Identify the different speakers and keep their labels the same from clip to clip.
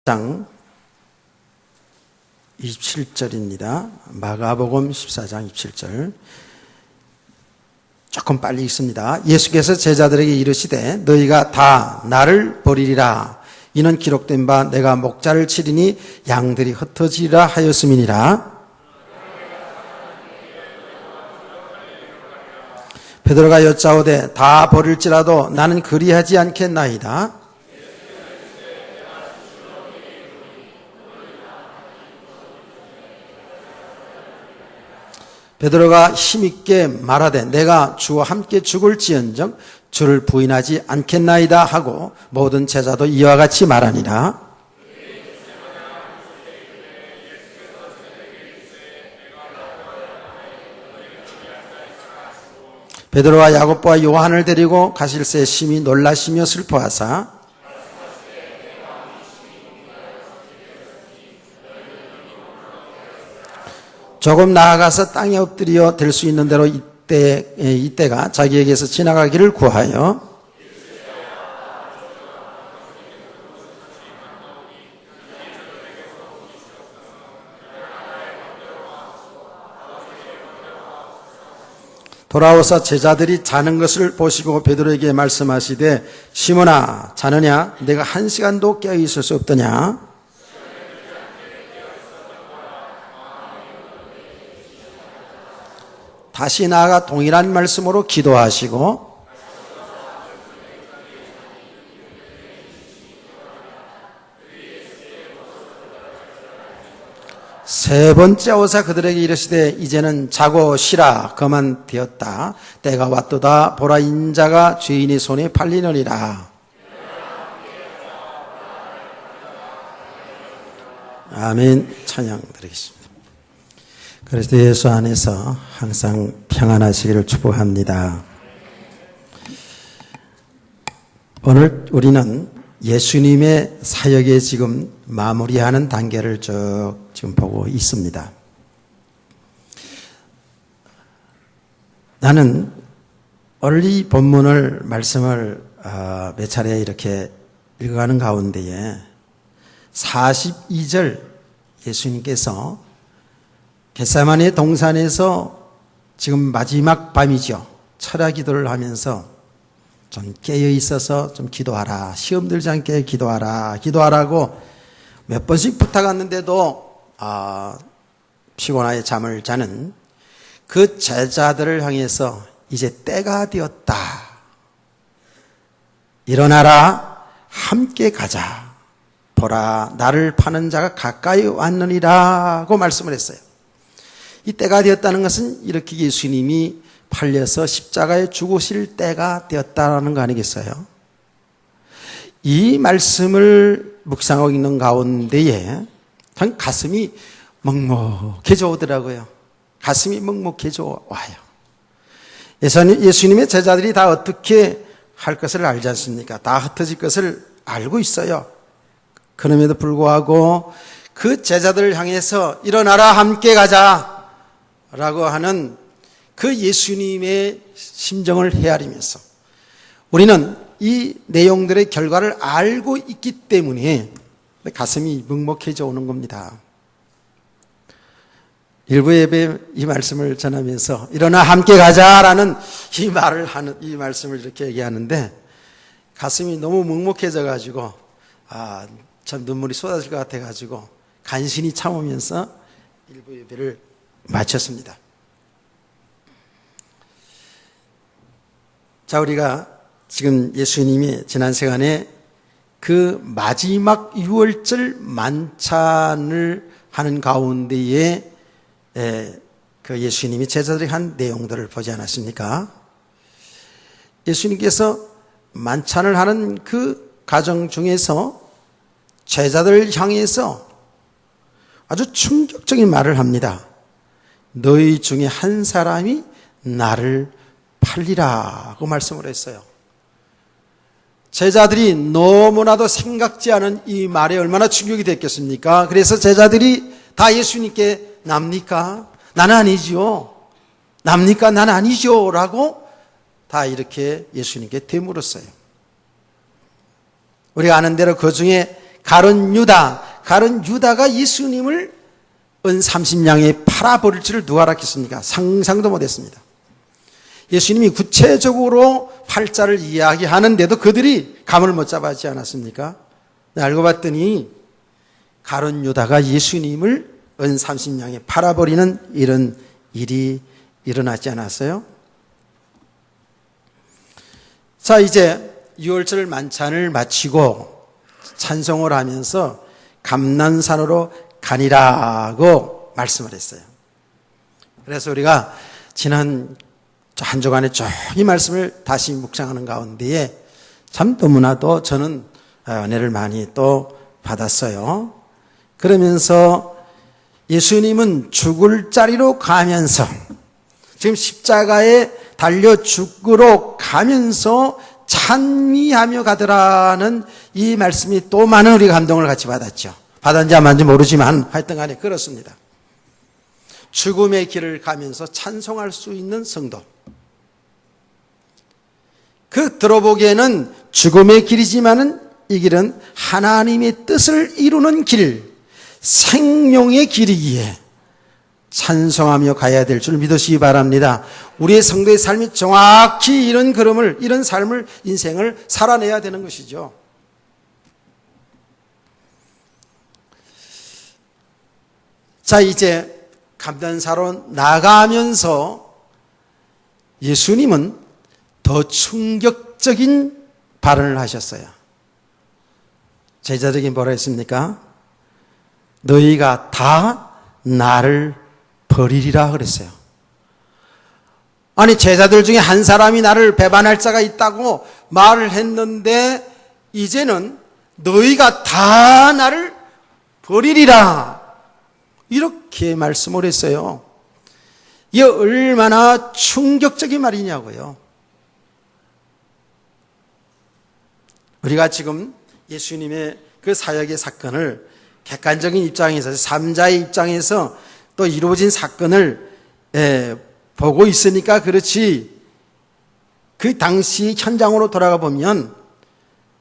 Speaker 1: 14장 27절입니다. 마가복음 14장 27절. 조금 빨리 읽습니다. 예수께서 제자들에게 이르시되 너희가 다 나를 버리리라. 이는 기록된 바 내가 목자를 치리니 양들이 흩어지리라 하였음이니라. 베드로가 여짜오되 다 버릴지라도 나는 그리하지 않겠나이다. 베드로가 힘있게 말하되 내가 주와 함께 죽을지언정 주를 부인하지 않겠나이다 하고 모든 제자도 이와 같이 말하니라. 베드로와 야고보와 요한을 데리고 가실새 심히 놀라시며 슬퍼하사 조금 나아가서 땅에 엎드려 될 수 있는 대로 이때가 자기에게서 지나가기를 구하여 돌아오사 제자들이 자는 것을 보시고 베드로에게 말씀하시되 시몬아 자느냐 내가 1시간도 깨어 있을 수 없더냐. 다시 나아가 동일한 말씀으로 기도하시고 세 번째 오사 그들에게 이르시되 이제는 자고 쉬라 그만 되었다. 때가 왔도다 보라 인자가 죄인의 손에 팔리느니라. 아멘. 찬양 드리겠습니다. 그리스도 예수 안에서 항상 평안하시기를 축복합니다. 오늘 우리는 예수님의 사역에 지금 마무리하는 단계를 쭉 지금 보고 있습니다. 나는 오늘 이 본문을 말씀을 몇 차례 이렇게 읽어가는 가운데에 42절 예수님께서 겟세마네 동산에서 지금 마지막 밤이죠. 철야 기도를 하면서 좀 깨어 있어서 좀 기도하라. 시험 들지 않게 기도하라고 몇 번씩 부탁했는데도 피곤하게 잠을 자는 그 제자들을 향해서 이제 때가 되었다. 일어나라. 함께 가자. 보라 나를 파는 자가 가까이 왔느니라고 말씀을 했어요. 이 때가 되었다는 것은 이렇게 예수님이 팔려서 십자가에 죽으실 때가 되었다는 거 아니겠어요? 이 말씀을 묵상하고 있는 가운데에 참 가슴이 먹먹해져 오더라고요. 가슴이 먹먹해져 와요. 예수님의 제자들이 다 어떻게 할 것을 알지 않습니까? 다 흩어질 것을 알고 있어요. 그럼에도 불구하고 그 제자들을 향해서 일어나라 함께 가자 라고 하는 그 예수님의 심정을 헤아리면서 우리는 이 내용들의 결과를 알고 있기 때문에 가슴이 먹먹해져 오는 겁니다. 일부 예배 이 말씀을 전하면서 일어나 함께 가자라는 이 말씀을 이렇게 얘기하는데 가슴이 너무 먹먹해져 가지고 참 눈물이 쏟아질 것 같아 가지고 간신히 참으면서 일부 예배를 마쳤습니다. 자, 우리가 지금 예수님이 지난 시간에 그 마지막 유월절 만찬을 하는 가운데에 그 예수님이 제자들이 한 내용들을 보지 않았습니까? 예수님께서 만찬을 하는 그 과정 중에서 제자들을 향해서 아주 충격적인 말을 합니다. 너희 중에 한 사람이 나를 팔리라고 말씀을 했어요. 제자들이 너무나도 생각지 않은 이 말에 얼마나 충격이 됐겠습니까? 그래서 제자들이 다 예수님께 납니까? 나는 아니지요. 납니까? 나는 아니죠. 라고 다 이렇게 예수님께 되물었어요. 우리가 아는 대로 그 중에 가룟 유다가 예수님을 은 30냥에 팔아버릴 줄을 누가 알았겠습니까? 상상도 못했습니다. 예수님이 구체적으로 팔자를 이야기하는데도 그들이 감을 못 잡았지 않았습니까? 알고 봤더니 가룟 유다가 예수님을 은 30냥에 팔아버리는 이런 일이 일어나지 않았어요? 자, 이제 유월절 만찬을 마치고 찬송을 하면서 감난산으로 가니라고 말씀을 했어요. 그래서 우리가 지난 한 주간에 쭉 이 말씀을 다시 묵상하는 가운데에 참 너무나도 저는 은혜를 많이 또 받았어요. 그러면서 예수님은 죽을 자리로 가면서 지금 십자가에 달려 죽으러 가면서 찬미하며 가더라는 이 말씀이 또 많은 우리 감동을 같이 받았죠. 받았는지 안 받았는지 모르지만 하여튼 간에 그렇습니다. 죽음의 길을 가면서 찬송할 수 있는 성도. 그 들어보기에는 죽음의 길이지만은 이 길은 하나님의 뜻을 이루는 길, 생명의 길이기에 찬송하며 가야 될 줄 믿으시기 바랍니다. 우리의 성도의 삶이 정확히 이런 걸음을, 이런 삶을, 인생을 살아내야 되는 것이죠. 자, 이제 감난사로 나가면서 예수님은 더 충격적인 발언을 하셨어요. 제자들에게 뭐라 했습니까? 너희가 다 나를 버리리라 그랬어요. 아니, 제자들 중에 한 사람이 나를 배반할 자가 있다고 말을 했는데 이제는 너희가 다 나를 버리리라 이렇게 말씀을 했어요. 이게 얼마나 충격적인 말이냐고요. 우리가 지금 예수님의 그 사역의 사건을 객관적인 입장에서, 3자의 입장에서 또 이루어진 사건을 보고 있으니까 그렇지, 그 당시 현장으로 돌아가 보면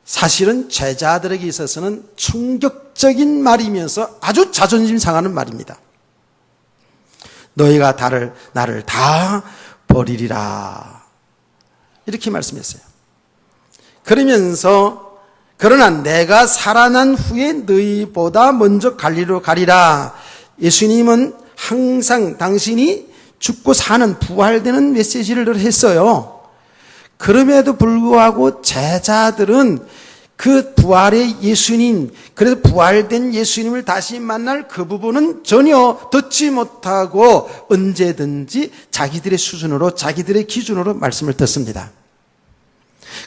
Speaker 1: 사실은 제자들에게 있어서는 충격적인 말이면서 아주 자존심 상하는 말입니다. 너희가 나를 다 버리리라 이렇게 말씀했어요. 그러면서 그러나 내가 살아난 후에 너희보다 먼저 갈리로 가리라. 예수님은 항상 당신이 죽고 사는 부활되는 메시지를 늘 했어요. 그럼에도 불구하고 제자들은 그 부활의 예수님, 그래서 부활된 예수님을 다시 만날 그 부분은 전혀 듣지 못하고 언제든지 자기들의 수준으로, 자기들의 기준으로 말씀을 듣습니다.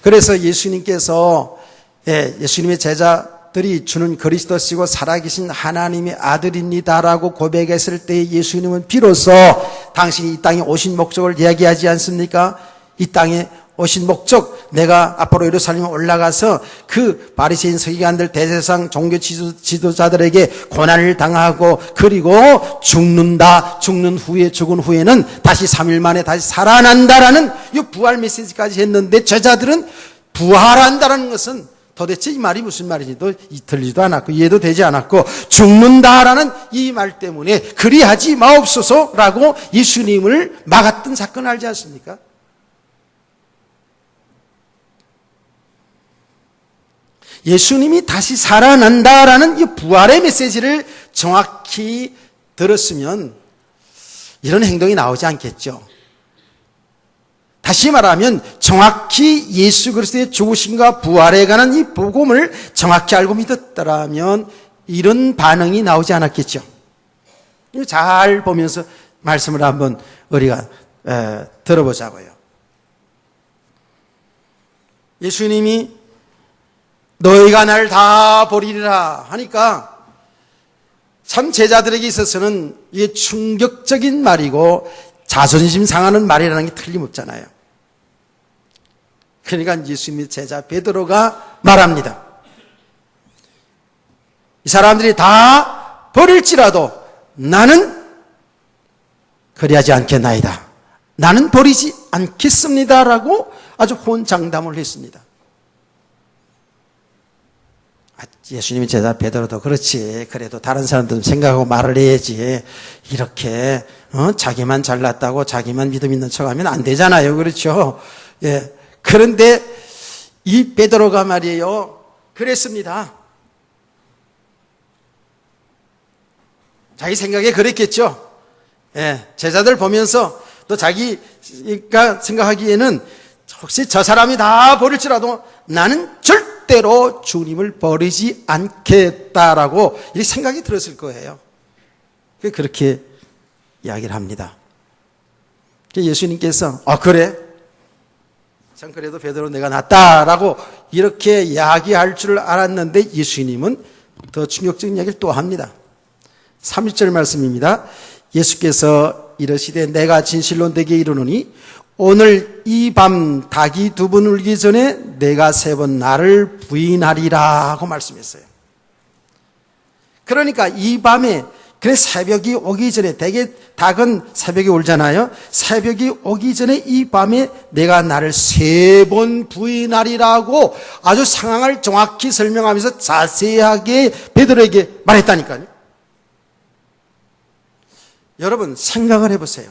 Speaker 1: 그래서 예수님께서 예수님의 제자들이 주는 그리스도시고 살아계신 하나님의 아들입니다라고 고백했을 때 예수님은 비로소 당신이 이 땅에 오신 목적을 이야기하지 않습니까? 이 땅에 오신 목적, 내가 앞으로 예루살렘에 올라가서 그 바리새인 서기관들 대제사장 종교 지도자들에게 고난을 당하고 그리고 죽는다, 죽는 후에, 죽은 후에는 다시 3일 만에 다시 살아난다라는 이 부활 메시지까지 했는데 제자들은 부활한다라는 것은 도대체 이 말이 무슨 말인지도 들리지도 않았고 이해도 되지 않았고 죽는다라는 이 말 때문에 그리하지 마옵소서라고 예수님을 막았던 사건을 알지 않습니까? 예수님이 다시 살아난다라는 이 부활의 메시지를 정확히 들었으면 이런 행동이 나오지 않겠죠. 다시 말하면 정확히 예수 그리스도의 죽으심과 부활에 관한 이 복음을 정확히 알고 믿었더라면 이런 반응이 나오지 않았겠죠. 잘 보면서 말씀을 한번 우리가 들어보자고요. 예수님이 너희가 날 다 버리리라 하니까 참 제자들에게 있어서는 이게 충격적인 말이고 자존심 상하는 말이라는 게 틀림없잖아요. 그러니까 예수님의 제자 베드로가 말합니다. 이 사람들이 다 버릴지라도 나는 그리하지 않겠나이다. 나는 버리지 않겠습니다라고 아주 혼장담을 했습니다. 예수님이 제자 베드로도 그렇지. 그래도 다른 사람들은 생각하고 말을 해야지. 이렇게 자기만 잘났다고 자기만 믿음 있는 척하면 안 되잖아요. 그렇죠? 예. 그런데 이 베드로가 말이에요. 그랬습니다. 자기 생각에 그랬겠죠. 예. 제자들 보면서 또 자기가 생각하기에는 혹시 저 사람이 다 버릴지라도 나는 절대로 주님을 버리지 않겠다라고 이 생각이 들었을 거예요. 그렇게 이야기를 합니다. 예수님께서 그래? 참 그래도 베드로 내가 낫다라고 이렇게 이야기할 줄 알았는데 예수님은 더 충격적인 이야기를 또 합니다. 30절 말씀입니다. 예수께서 이르시되 내가 진실로 내게 이르노니 오늘 이 밤 닭이 2번 울기 전에 내가 3번 나를 부인하리라 하고 말씀했어요. 그러니까 이 밤에 그래 새벽이 오기 전에 대개 닭은 새벽에 울잖아요. 새벽이 오기 전에 이 밤에 내가 나를 3번 부인하리라고 아주 상황을 정확히 설명하면서 자세하게 베드로에게 말했다니까요. 여러분 생각을 해보세요.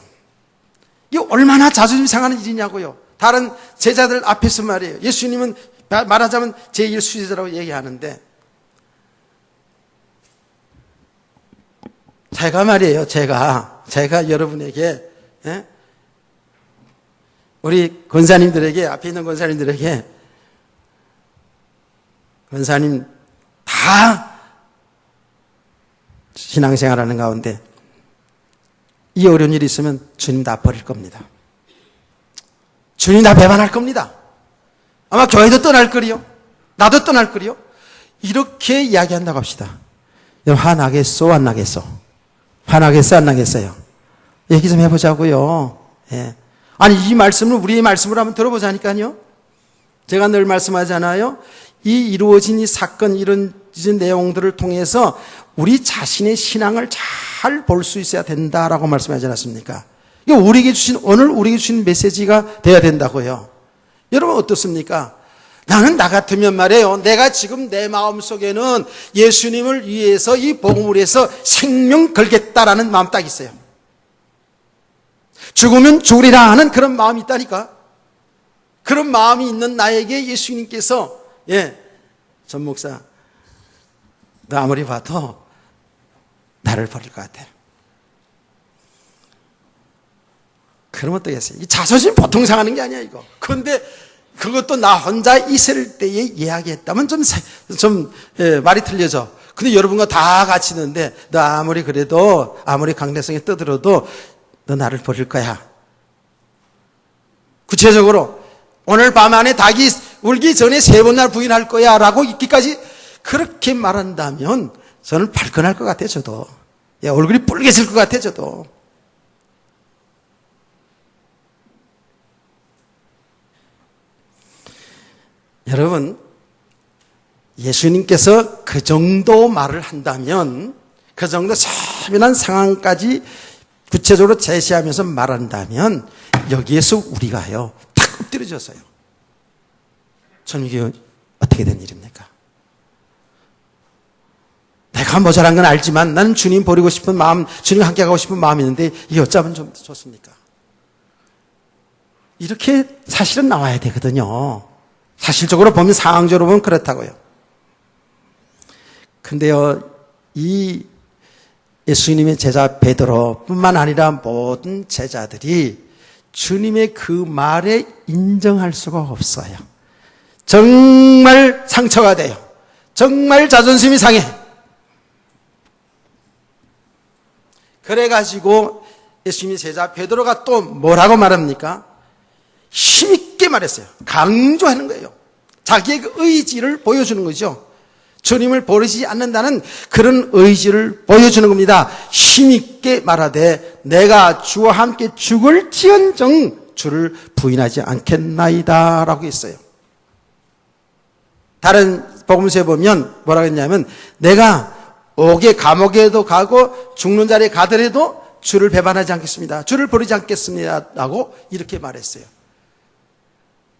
Speaker 1: 이게 얼마나 자존심 상하는 일이냐고요. 다른 제자들 앞에서 말이에요. 예수님은 말하자면 제1수제자라고 얘기하는데 제가 말이에요. 제가 여러분에게 우리 권사님들에게 앞에 있는 권사님들에게 권사님 다 신앙생활하는 가운데 이 어려운 일이 있으면 주님 다 버릴 겁니다. 주님 다 배반할 겁니다. 아마 교회도 떠날 거리요. 나도 떠날 거리요. 이렇게 이야기한다고 합시다. 여러분 화나겠소 안 나겠소? 화나겠어 안 나겠어요? 얘기 좀 해보자고요. 예. 아니 이 말씀을 우리의 말씀으로 한번 들어보자니까요. 제가 늘 말씀하잖아요. 이 이루어진 이 사건 이런 내용들을 통해서 우리 자신의 신앙을 잘 볼 수 있어야 된다라고 말씀하지 않았습니까? 이게 오늘 우리에게 주신 메시지가 돼야 된다고요. 여러분 어떻습니까? 나는 나 같으면 말이에요. 내가 지금 내 마음속에는 예수님을 위해서 이 복음을 위해서 생명 걸겠다라는 마음 딱 있어요. 죽으면 죽으리라 하는 그런 마음이 있다니까. 그런 마음이 있는 나에게 예수님께서 전 목사 너 아무리 봐도 나를 버릴 것 같아. 그러면 어떡겠어요? 이 자존심 보통 상하는 게 아니야 이거. 그런데 그것도 나 혼자 있을 때에 이야기했다면 좀 말이 틀려져. 근데 여러분과 다 같이 있는데 너 아무리 그래도 아무리 강대성이 떠들어도 너 나를 버릴 거야. 구체적으로 오늘 밤 안에 닭이 울기 전에 3번 날 부인할 거야 라고 있기까지 그렇게 말한다면 저는 발끈할 것 같아요. 저도 얼굴이 붉게질 것 같아요. 저도 여러분 예수님께서 그 정도 말을 한다면 그 정도 세밀한 상황까지 구체적으로 제시하면서 말한다면 여기에서 우리가요 탁 엎드려졌어요. 저는 이게 어떻게 된 일입니까? 내가 모자란 건 알지만 나는 주님 버리고 싶은 마음, 주님 함께 가고 싶은 마음이 있는데 이게 어쩌면 좀 좋습니까? 이렇게 사실은 나와야 되거든요. 사실적으로 보면 상황적으로 보면 그렇다고요. 근데요, 이 예수님의 제자 베드로뿐만 아니라 모든 제자들이 주님의 그 말에 인정할 수가 없어요. 정말 상처가 돼요. 정말 자존심이 상해. 그래가지고 예수님의 제자 베드로가 또 뭐라고 말합니까? 힘있게 말했어요. 강조하는 거예요. 자기의 그 의지를 보여주는 거죠. 주님을 버리지 않는다는 그런 의지를 보여주는 겁니다. 힘있게 말하되 내가 주와 함께 죽을지언정 주를 부인하지 않겠나이다 라고 했어요. 다른 복음서에 보면 뭐라고 했냐면 내가 감옥에도 가고 죽는 자리에 가더라도 주를 배반하지 않겠습니다. 주를 버리지 않겠습니다 라고 이렇게 말했어요.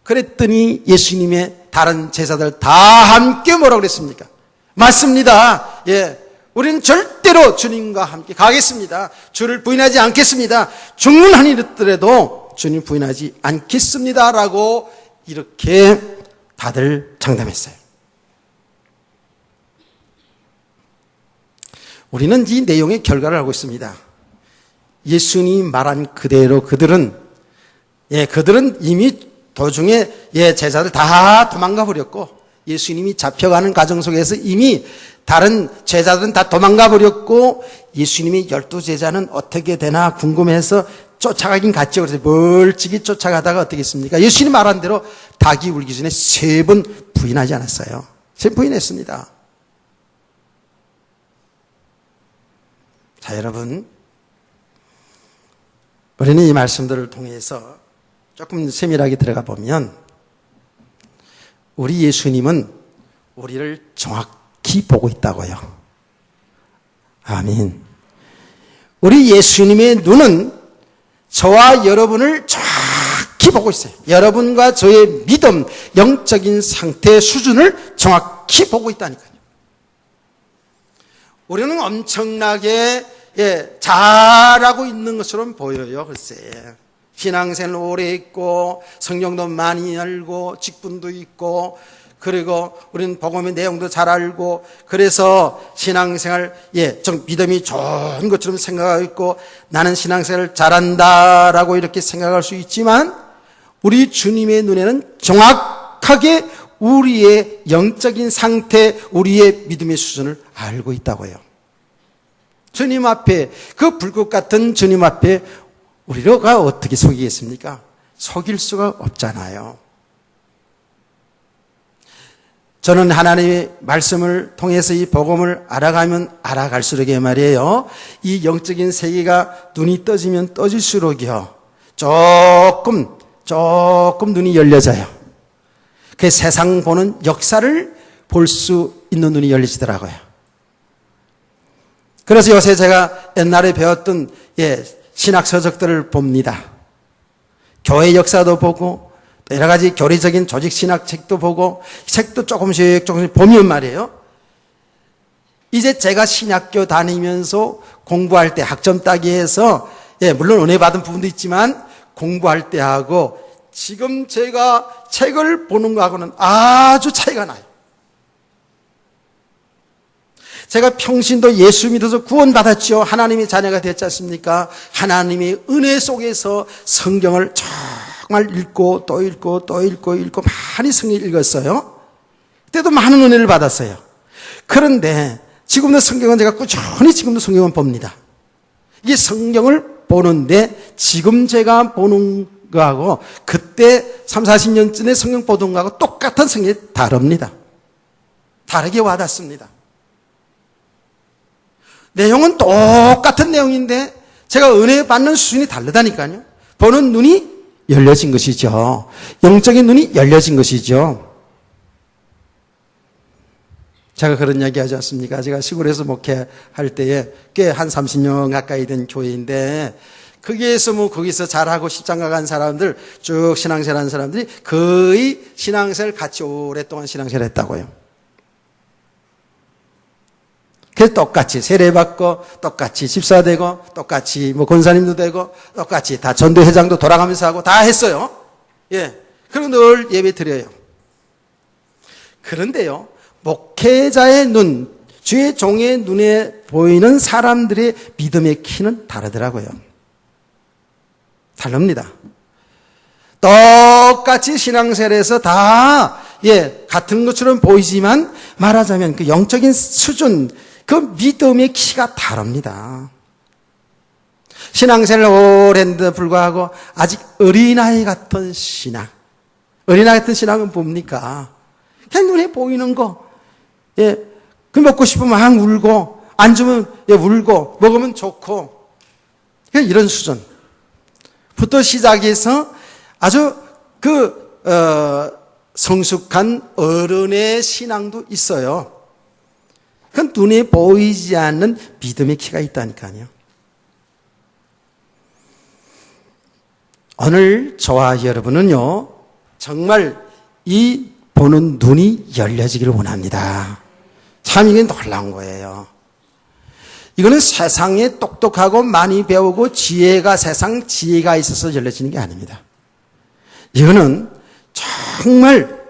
Speaker 1: 그랬더니 예수님의 다른 제자들 다 함께 뭐라고 그랬습니까? 맞습니다. 예. 우리는 절대로 주님과 함께 가겠습니다. 주를 부인하지 않겠습니다. 죽는 한이 있더라도 주님 부인하지 않겠습니다. 라고 이렇게 다들 장담했어요. 우리는 이 내용의 결과를 알고 있습니다. 예수님이 말한 그대로 그들은 이미 도중에 제자들 다 도망가 버렸고, 예수님이 잡혀가는 과정 속에서 이미 다른 제자들은 다 도망가 버렸고, 예수님이 12제자는 어떻게 되나 궁금해서 쫓아가긴 갔죠. 그래서 멀찍이 쫓아가다가 어떻게 했습니까? 예수님 말한 대로 닭이 울기 전에 3번 부인하지 않았어요. 3번 부인했습니다. 자, 여러분, 우리는 이 말씀들을 통해서 조금 세밀하게 들어가 보면, 우리 예수님은 우리를 정확히 보고 있다고요. 아멘. 우리 예수님의 눈은 저와 여러분을 정확히 보고 있어요. 여러분과 저의 믿음, 영적인 상태 수준을 정확히 보고 있다니까요. 우리는 엄청나게 잘하고 있는 것처럼 보여요. 글쎄, 신앙생활 오래 했고 성경도 많이 알고 직분도 있고, 그리고 우리는 복음의 내용도 잘 알고, 그래서 신앙생활 좀 믿음이 좋은 것처럼 생각하고 있고, 나는 신앙생활을 잘한다라고 이렇게 생각할 수 있지만, 우리 주님의 눈에는 정확하게 우리의 영적인 상태, 우리의 믿음의 수준을 알고 있다고요. 주님 앞에, 그 불꽃 같은 주님 앞에 우리가 어떻게 속이겠습니까? 속일 수가 없잖아요. 저는 하나님의 말씀을 통해서 이 복음을 알아가면 알아갈수록 말이에요, 이 영적인 세계가 눈이 떠지면 떠질수록요, 조금 눈이 열려져요. 그 세상 보는 역사를 볼 수 있는 눈이 열리시더라고요. 그래서 요새 제가 옛날에 배웠던 신학 서적들을 봅니다. 교회 역사도 보고, 또 여러 가지 교리적인 조직 신학 책도 보고, 책도 조금씩 보면 말이에요, 이제 제가 신학교 다니면서 공부할 때 학점 따기 위해서, 물론 은혜 받은 부분도 있지만 공부할 때 하고 지금 제가 책을 보는 거하고는 아주 차이가 나요. 제가 평신도 예수 믿어서 구원받았죠. 하나님의 자녀가 됐지 않습니까? 하나님의 은혜 속에서 성경을 정말 읽고 또 읽고 또 읽고 많이 성경을 읽었어요. 그때도 많은 은혜를 받았어요. 그런데 지금도 성경은 제가 꾸준히 지금도 성경을 봅니다. 이게 성경을 보는데 지금 제가 보는 거하고 그때 30-40년 전에 성경 보던 거하고 똑같은 성경이 다릅니다. 다르게 와닿습니다. 내용은 똑같은 내용인데 제가 은혜 받는 수준이 다르다니까요. 보는 눈이 열려진 것이죠. 영적인 눈이 열려진 것이죠. 제가 그런 이야기 하지 않습니까? 제가 시골에서 목회할 때에 꽤 한 30년 가까이 된 교회인데, 거기에서 거기서 잘하고 십장가 간 사람들, 쭉 신앙생활 하는 사람들이 거의 신앙생활 같이 오랫동안 신앙생활 했다고요. 그래서 똑같이 세례받고, 똑같이 집사되고, 똑같이 권사님도 되고, 똑같이 다 전도회장도 돌아가면서 하고 다 했어요. 그리고 늘 예배 드려요. 그런데요, 목회자의 눈, 주의 종의 눈에 보이는 사람들의 믿음의 키는 다르더라고요. 다릅니다. 똑같이 신앙생활에서 다 같은 것처럼 보이지만 말하자면 그 영적인 수준, 그 믿음의 키가 다릅니다. 신앙생활 오래 했는데도 불구하고 아직 어린아이 같은 신앙. 어린아이 같은 신앙은 뭡니까? 그냥 눈에 보이는 거. 그 먹고 싶으면 막 울고, 안 주면 울고, 먹으면 좋고. 이런 수준부터 시작해서 아주 성숙한 어른의 신앙도 있어요. 그건 눈에 보이지 않는 믿음의 키가 있다니까요. 오늘 저와 여러분은요, 정말 이 보는 눈이 열려지기를 원합니다. 참 이게 놀라운 거예요. 이거는 세상에 똑똑하고 많이 배우고 세상 지혜가 있어서 열려지는 게 아닙니다. 이거는 정말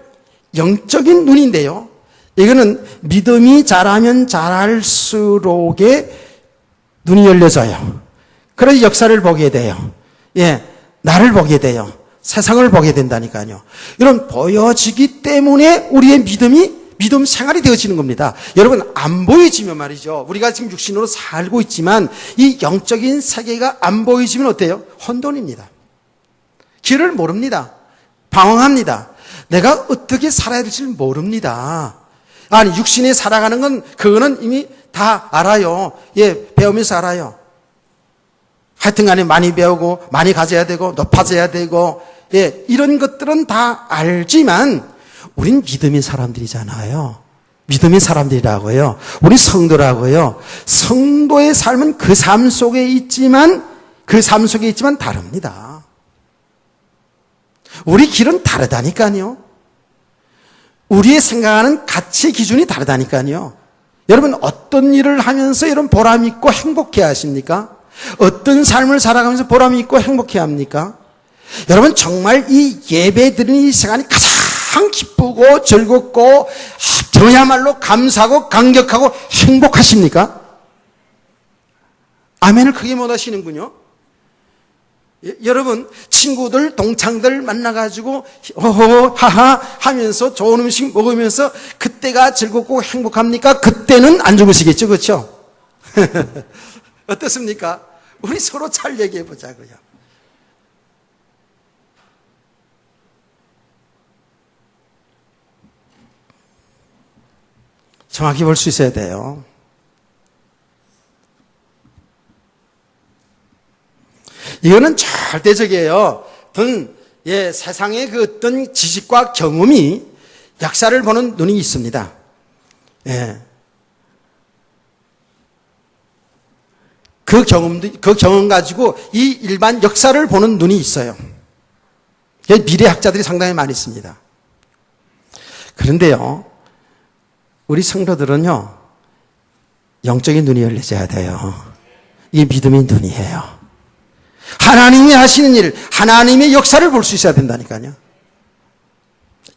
Speaker 1: 영적인 눈인데요. 이거는 믿음이 자라면 자랄수록에 눈이 열려져요. 그래서 역사를 보게 돼요. 나를 보게 돼요. 세상을 보게 된다니까요. 이런 보여지기 때문에 우리의 믿음 생활이 되어지는 겁니다. 여러분, 안 보여지면 말이죠. 우리가 지금 육신으로 살고 있지만 이 영적인 세계가 안 보여지면 어때요? 혼돈입니다. 길을 모릅니다. 방황합니다. 내가 어떻게 살아야 될지 모릅니다. 아니, 육신에 살아가는 건 그거는 이미 다 알아요. 배우면서 알아요. 하여튼 간에 많이 배우고 많이 가져야 되고 높아져야 되고 이런 것들은 다 알지만 우린 믿음의 사람들이잖아요. 믿음의 사람들이라고요. 우리 성도라고요. 성도의 삶은 그 삶 속에 있지만 다릅니다. 우리 길은 다르다니까요. 우리의 생각하는 가치 기준이 다르다니까요. 여러분, 어떤 일을 하면서 이런 보람 있고 행복해 하십니까? 어떤 삶을 살아가면서 보람 있고 행복해 합니까? 여러분, 정말 이 예배 드리는 이 시간이 가장 기쁘고 즐겁고 저야말로 감사하고 감격하고 행복하십니까? 아멘을 크게 못 하시는군요. 여러분, 친구들, 동창들 만나가지고 호호 하하 하면서 좋은 음식 먹으면서 그때가 즐겁고 행복합니까? 그때는 안 죽으시겠죠, 그렇죠? 어떻습니까? 우리 서로 잘 얘기해 보자고요. 정확히 볼 수 있어야 돼요. 이거는 절대적이에요. 세상의 그 어떤 지식과 경험이 역사를 보는 눈이 있습니다. 그 경험 가지고 이 일반 역사를 보는 눈이 있어요. 미래학자들이 상당히 많이 있습니다. 그런데요, 우리 성도들은요, 영적인 눈이 열려져야 돼요. 이게 믿음의 눈이에요. 하나님이 하시는 일, 하나님의 역사를 볼 수 있어야 된다니까요.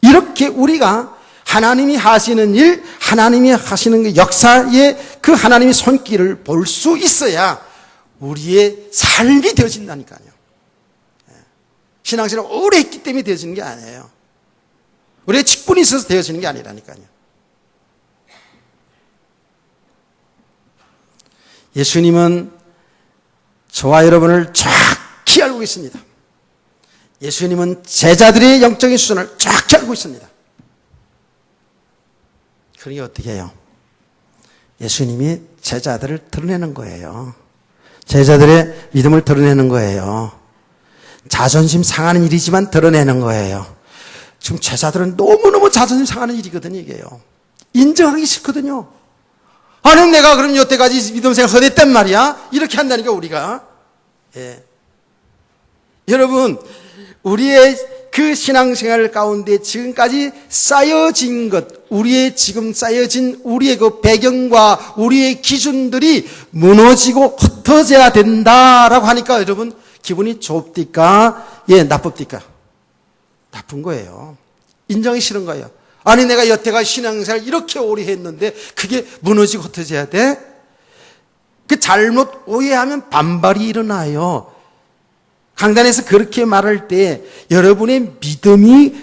Speaker 1: 이렇게 우리가 하나님이 하시는 일, 하나님이 하시는 그 역사의 그 하나님의 손길을 볼 수 있어야 우리의 삶이 되어진다니까요. 신앙생활을 오래 했기 때문에 되어지는 게 아니에요. 우리의 직분이 있어서 되어지는 게 아니라니까요. 예수님은 저와 여러분을 정확히 알고 있습니다. 예수님은 제자들의 영적인 수준을 정확히 알고 있습니다. 그러니 어떻게 해요? 예수님이 제자들을 드러내는 거예요. 제자들의 믿음을 드러내는 거예요. 자존심 상하는 일이지만 드러내는 거예요. 지금 제자들은 너무너무 자존심 상하는 일이거든요, 이게요. 인정하기 싫거든요. 아니, 내가 그럼 여태까지 믿음 생활 헛했단 말이야? 이렇게 한다니까, 우리가. 여러분, 우리의 그 신앙생활 가운데 지금까지 쌓여진 것, 우리의 지금 쌓여진 우리의 그 배경과 우리의 기준들이 무너지고 흩어져야 된다라고 하니까 여러분, 기분이 좋습니까? 나쁩니까? 나쁜 거예요. 인정이 싫은 거예요. 아니, 내가 여태까지 신앙생활 이렇게 오래 했는데 그게 무너지고 흩어져야 돼? 그 잘못 오해하면 반발이 일어나요. 강단에서 그렇게 말할 때 여러분의 믿음이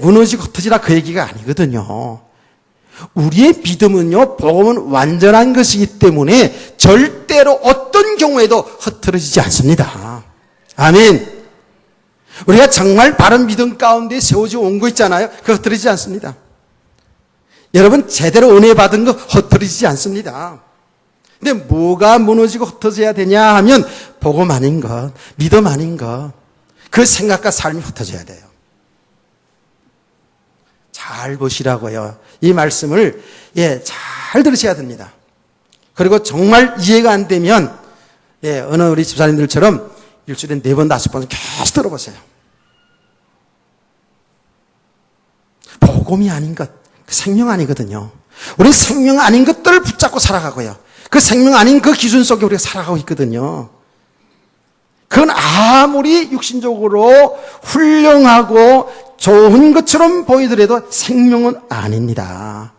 Speaker 1: 무너지고 흩어지라 그 얘기가 아니거든요. 우리의 믿음은요, 복음은 완전한 것이기 때문에 절대로 어떤 경우에도 흐트러지지 않습니다. 아멘. 우리가 정말 바른 믿음 가운데 세워져 온 거 있잖아요. 그거 흐트러지지 않습니다. 여러분, 제대로 은혜 받은 거 흐트러지지 않습니다. 근데 뭐가 무너지고 흩어져야 되냐 하면 복음 아닌 것, 믿음 아닌 것, 그 생각과 삶이 흩어져야 돼요. 잘 보시라고요. 이 말씀을 잘 들으셔야 됩니다. 그리고 정말 이해가 안 되면 어느 우리 집사님들처럼 일주일에 4번, 5번 계속 들어보세요. 복음이 아닌 것, 생명 아니거든요. 우리 생명 아닌 것들을 붙잡고 살아가고요. 그 생명 아닌 그 기준 속에 우리가 살아가고 있거든요. 그건 아무리 육신적으로 훌륭하고 좋은 것처럼 보이더라도 생명은 아닙니다.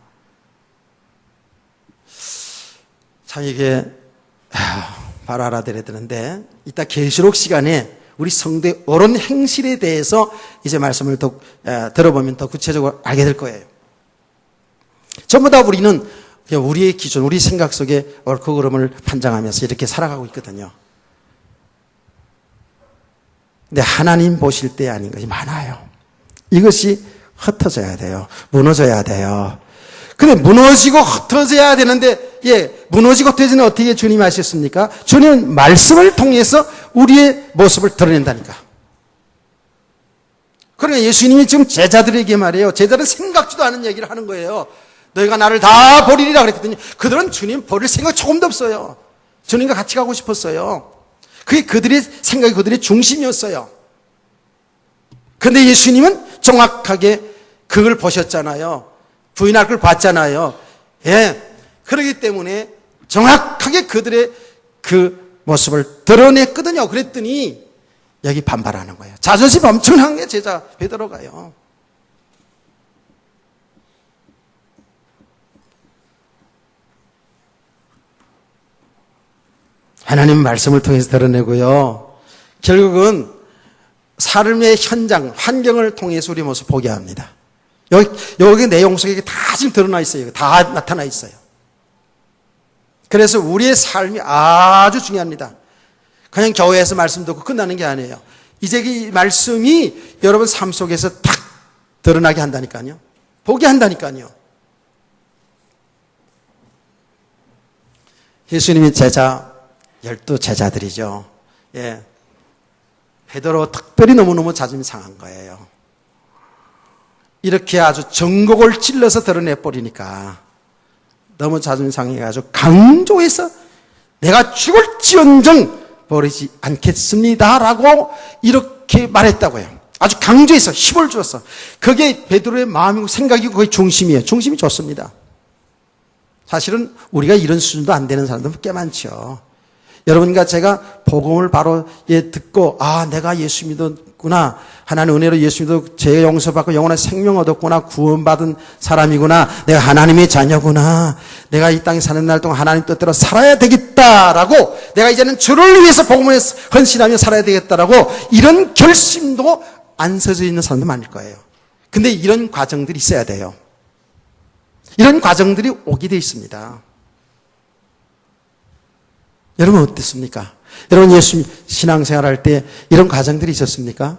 Speaker 1: 참 이게 바로 알아들어야 되는데 이따 계시록 시간에 우리 성도의 옳은 행실에 대해서 이제 말씀을 더 들어보면 더 구체적으로 알게 될 거예요. 전부 다 우리는 우리의 기준, 우리 생각 속에 옳고 그름을 판정하면서 이렇게 살아가고 있거든요. 근데 하나님 보실 때 아닌 것이 많아요. 이것이 흩어져야 돼요. 무너져야 돼요. 근데 무너지고 흩어져야 되는데, 무너지고 흩어지는 어떻게 주님이 하셨습니까? 주님은 말씀을 통해서 우리의 모습을 드러낸다니까. 그러니까 예수님이 지금 제자들에게 말해요. 제자들은 생각지도 않은 얘기를 하는 거예요. 너희가 나를 다 버리리라 그랬거든요. 그들은 주님 버릴 생각 조금도 없어요. 주님과 같이 가고 싶었어요. 그게 그들의 생각이 그들의 중심이었어요. 그런데 예수님은 정확하게 그걸 보셨잖아요. 부인할 걸 봤잖아요. 그렇기 때문에 정확하게 그들의 그 모습을 드러냈거든요. 그랬더니 여기 반발하는 거예요. 자존심 엄청난 게 제자 베드로가요. 하나님 말씀을 통해서 드러내고요. 결국은 삶의 현장, 환경을 통해서 우리 모습 보게 합니다. 여기 내용 속에 다 지금 드러나 있어요. 다 나타나 있어요. 그래서 우리의 삶이 아주 중요합니다. 그냥 교회에서 말씀 듣고 끝나는 게 아니에요. 이제 이 말씀이 여러분 삶 속에서 탁 드러나게 한다니까요. 보게 한다니까요. 예수님의 제자, 12 제자들이죠. 베드로 특별히 너무너무 자존심이 상한 거예요. 이렇게 아주 전곡을 찔러서 드러내버리니까 너무 자존심 상해가지고 강조해서 내가 죽을지언정 버리지 않겠습니다라고 이렇게 말했다고요. 아주 강조해서 힘을 주었어. 그게 베드로의 마음이고 생각이고 그게 중심이에요. 중심이 좋습니다. 사실은 우리가 이런 수준도 안 되는 사람들 꽤 많죠. 여러분과 제가 복음을 바로 듣고 내가 예수 믿었구나. 하나님 은혜로 예수 믿어 죄 용서받고 영원한 생명 얻었구나. 구원받은 사람이구나. 내가 하나님의 자녀구나. 내가 이 땅에 사는 날 동안 하나님 뜻대로 살아야 되겠다라고 내가 이제는 주를 위해서 복음을 헌신하며 살아야 되겠다라고 이런 결심도 안 서져 있는 사람도 많을 거예요. 근데 이런 과정들이 있어야 돼요. 이런 과정들이 오게 돼 있습니다. 여러분 어땠습니까? 여러분 예수 신앙생활 할 때 이런 과정들이 있었습니까?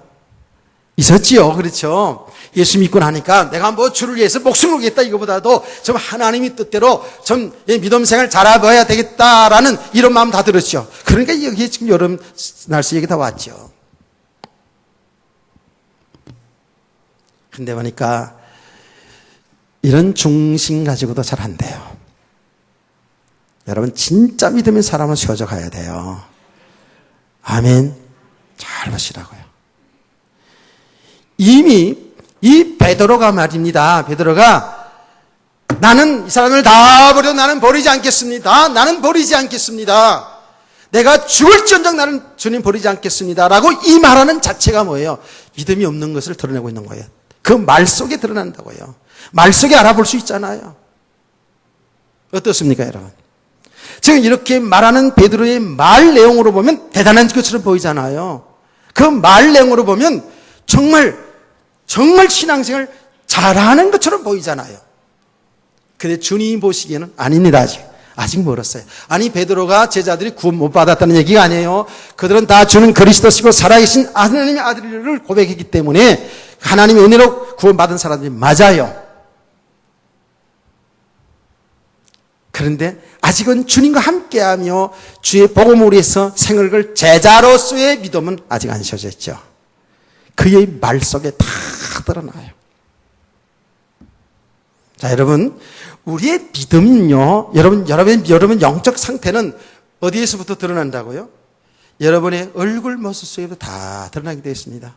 Speaker 1: 있었지요. 그렇죠. 예수 믿고 나니까 내가 뭐 주를 위해서 목숨을 걸겠다 이거보다도 좀 하나님의 뜻대로 좀 믿음 생활 잘해봐야 되겠다라는 이런 마음 다 들었죠. 그러니까 여기에 지금 여름 날씨 얘기 다 왔죠. 근데 보니까 이런 중심 가지고도 잘 안 돼요. 여러분 진짜 믿음의 사람은 세워져 가야 돼요. 아멘. 잘 보시라고요. 이미 이 베드로가 말입니다. 베드로가 나는 이 사람을 다 버려 나는 버리지 않겠습니다. 나는 버리지 않겠습니다. 내가 죽을지언정 나는 주님 버리지 않겠습니다. 라고 이 말하는 자체가 뭐예요? 믿음이 없는 것을 드러내고 있는 거예요. 그 말 속에 드러난다고요. 말 속에 알아볼 수 있잖아요. 어떻습니까 여러분? 지금 이렇게 말하는 베드로의 말 내용으로 보면 대단한 것처럼 보이잖아요. 그 말 내용으로 보면 정말 신앙생활 잘하는 것처럼 보이잖아요. 근데 주님이 보시기에는 아닙니다. 아직 멀었어요. 아니 베드로가 제자들이 구원 못 받았다는 얘기가 아니에요. 그들은 다 주는 그리스도시고 살아계신 하나님의 아들을 고백했기 때문에 하나님의 은혜로 구원받은 사람들이 맞아요. 그런데 아직은 주님과 함께하며 주의 복음을 위해서 생을 걸 제자로서의 믿음은 아직 안 셔졌죠. 그의 말 속에 다 드러나요. 자, 여러분, 우리의 믿음은요, 여러분 영적 상태는 어디에서부터 드러난다고요? 여러분의 얼굴 모습 속에도 다 드러나게 되어 있습니다.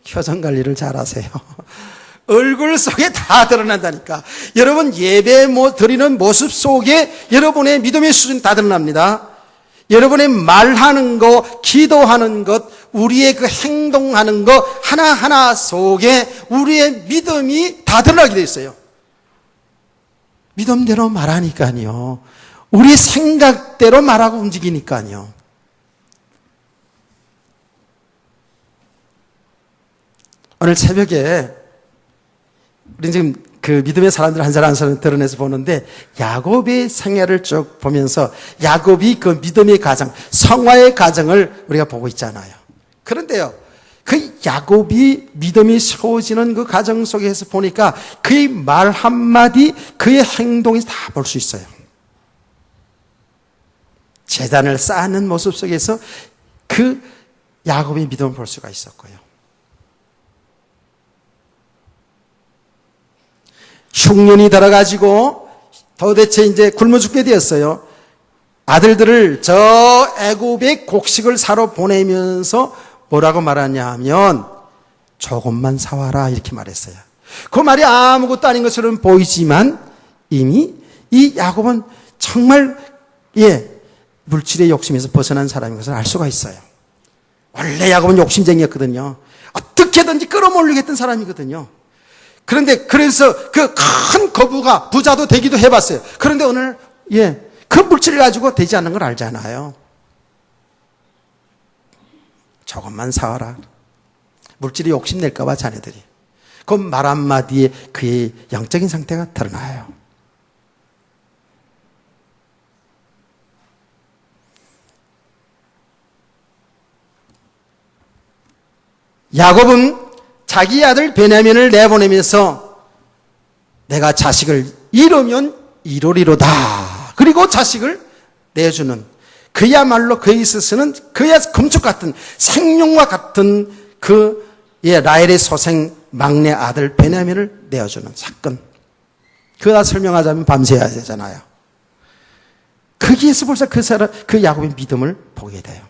Speaker 1: 표정 관리를 잘 하세요. 얼굴 속에 다 드러난다니까. 여러분 예배 드리는 모습 속에 여러분의 믿음의 수준이 다 드러납니다. 여러분의 말하는 것, 기도하는 것, 우리의 그 행동하는 것 하나하나 속에 우리의 믿음이 다 드러나게 되어 있어요. 믿음대로 말하니까요. 우리 생각대로 말하고 움직이니까요. 오늘 새벽에 우리 지금 그 믿음의 사람들 한 사람 한 사람 드러내서 보는데 야곱의 생애를 쭉 보면서 야곱이 그 믿음의 가정, 성화의 가정을 우리가 보고 있잖아요. 그런데요, 그 야곱이 믿음이 세워지는 그 가정 속에서 보니까 그의 말 한마디, 그의 행동이 다 볼 수 있어요. 제단을 쌓는 모습 속에서 그 야곱의 믿음을 볼 수가 있었고요. 흉년이 들어가지고 도대체 이제 굶어 죽게 되었어요. 아들들을 저 애굽의 곡식을 사러 보내면서 뭐라고 말하냐 하면 조금만 사와라 이렇게 말했어요. 그 말이 아무것도 아닌 것처럼 보이지만 이미 이 야곱은 정말 물질의 욕심에서 벗어난 사람인 것을 알 수가 있어요. 원래 야곱은 욕심쟁이였거든요. 어떻게든지 끌어모으려고 사람이거든요. 그런데 그래서 그 큰 거부가 부자도 되기도 해봤어요. 그런데 오늘 그 물질을 가지고 되지 않는 걸 알잖아요. 조금만 사와라. 물질이 욕심낼까 봐 자네들이. 그 말 한마디에 그의 영적인 상태가 드러나요. 야곱은 자기 아들 베냐민을 내보내면서 내가 자식을 잃으면 이루리로다. 그리고 자식을 내주는 그야말로 그에 있어서는 그야 금축 같은 생명과 같은 그 라헬의 소생 막내 아들 베냐민을 내어주는 사건. 그다 설명하자면 밤새야 되잖아요. 거기에서 벌써 그 야곱의 믿음을 보게 돼요.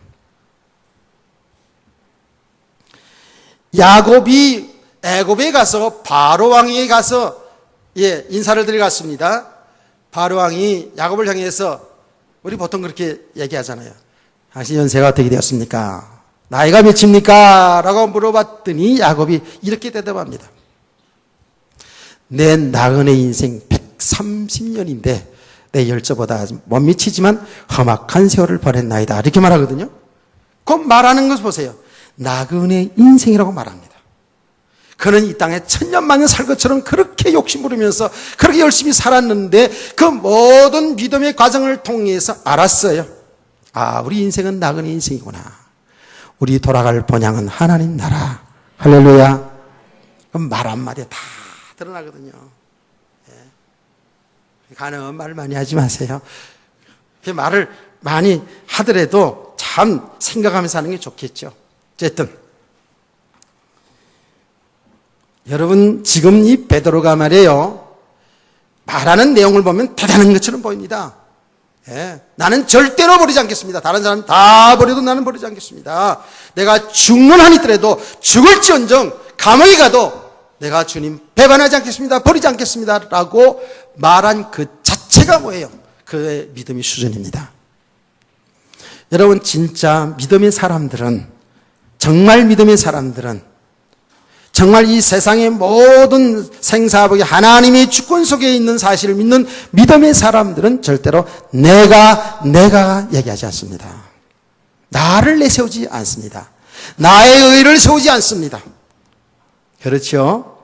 Speaker 1: 야곱이 애굽에 가서 바로 왕에게 가서 인사를 드려갔습니다. 바로 왕이 야곱을 향해서 우리 보통 그렇게 얘기하잖아요. 당신 연세가 어떻게 되었습니까? 나이가 몇입니까? 라고 물어봤더니 야곱이 이렇게 대답합니다. 내 나그네 인생 130년인데 내 열조보다 못 미치지만 험악한 세월을 보냈나이다. 이렇게 말하거든요. 그 말하는 것을 보세요. 나그네 인생이라고 말합니다. 그는 이 땅에 천년만년 살 것처럼 그렇게 욕심부리면서 그렇게 열심히 살았는데 그 모든 믿음의 과정을 통해서 알았어요. 아, 우리 인생은 나그네 인생이구나. 우리 돌아갈 본향은 하나님 나라. 할렐루야. 그럼 말 한마디에 다 드러나거든요. 가능한 말 많이 하지 마세요. 말을 많이 하더라도 참 생각하면서 하는 게 좋겠죠. 어쨌든 여러분 지금 이 베드로가 말이에요. 말하는 내용을 보면 대단한 것처럼 보입니다. 나는 절대로 버리지 않겠습니다. 다른 사람 다 버려도 나는 버리지 않겠습니다. 내가 죽는 한이 있더라도 죽을지언정 감옥에 가도 내가 주님 배반하지 않겠습니다. 버리지 않겠습니다. 라고 말한 그 자체가 뭐예요? 그의 믿음의 수준입니다. 여러분 진짜 믿음의 사람들은 정말 믿음의 사람들은 정말 이 세상의 모든 생사복이 하나님의 주권 속에 있는 사실을 믿는 믿음의 사람들은 절대로 내가 얘기하지 않습니다. 나를 내세우지 않습니다. 나의 의를 세우지 않습니다. 그렇죠?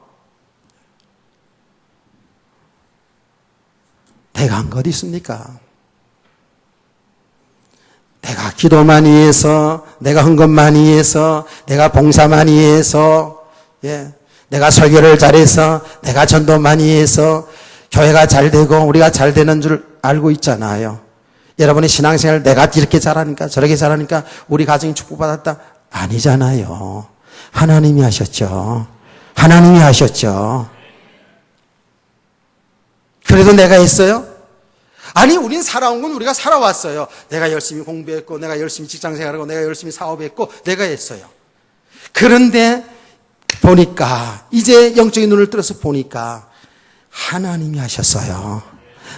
Speaker 1: 내가 한 것 어디 있습니까? 내가 기도 많이 해서, 내가 헌금 많이 해서, 내가 봉사 많이 해서, 내가 설교를 잘해서, 내가 전도 많이 해서, 교회가 잘 되고, 우리가 잘 되는 줄 알고 있잖아요. 여러분의 신앙생활 내가 이렇게 잘하니까, 저렇게 잘하니까, 우리 가정이 축복받았다. 아니잖아요. 하나님이 하셨죠. 하나님이 하셨죠. 그래도 내가 했어요? 아니, 우린 살아온 건 우리가 살아왔어요. 내가 열심히 공부했고, 내가 열심히 직장생활하고, 내가 열심히 사업했고, 내가 했어요. 그런데 보니까, 이제 영적인 눈을 들어서 보니까 하나님이 하셨어요.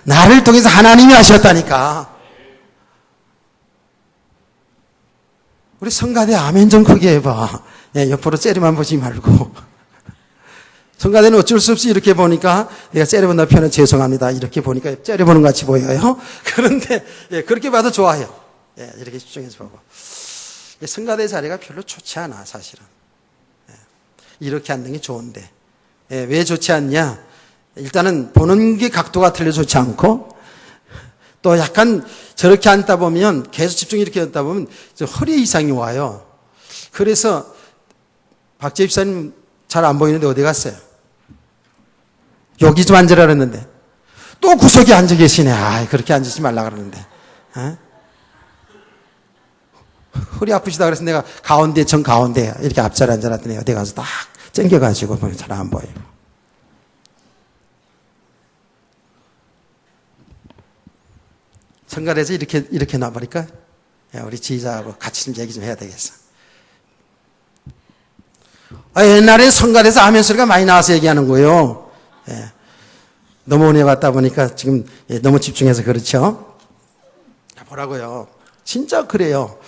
Speaker 1: 나를 통해서 하나님이 하셨다니까. 우리 성가대 아멘 좀 크게 해봐. 예, 옆으로 째려만 보지 말고. 성가대는 어쩔 수 없이 이렇게 보니까 내가 째려본다 표현은 죄송합니다. 이렇게 보니까 째려보는 것 같이 보여요. 그런데 예, 그렇게 봐도 좋아요. 예, 이렇게 집중해서 보고. 성가대 자리가 별로 좋지 않아 사실은. 예, 이렇게 앉는 게 좋은데 예, 왜 좋지 않냐. 일단은 보는 게 각도가 틀려 좋지 않고 또 약간 저렇게 앉다 보면 계속 집중 이렇게 앉다 보면 허리 이상이 와요. 그래서 박재 집사님 잘 안 보이는데 어디 갔어요? 여기 좀 앉으라 그랬는데 또 구석에 앉아 계시네. 아, 그렇게 앉지 말라 그러는데. 어? 허리 아프시다 그래서 내가 가운데 정 가운데 이렇게 앞자리 앉아놨더니 어디 가서 딱 쨍겨가지고 잘 안 보여요. 성가대에서 이렇게 놔버릴까? 우리 지휘자하고 같이 좀 얘기 좀 해야 되겠어. 옛날에 성가대에서 아멘 소리가 많이 나와서 얘기하는 거예요. 예. 너무 은혜 받다 보니까 지금 너무 집중해서 그렇죠. 보라고요. 진짜 그래요.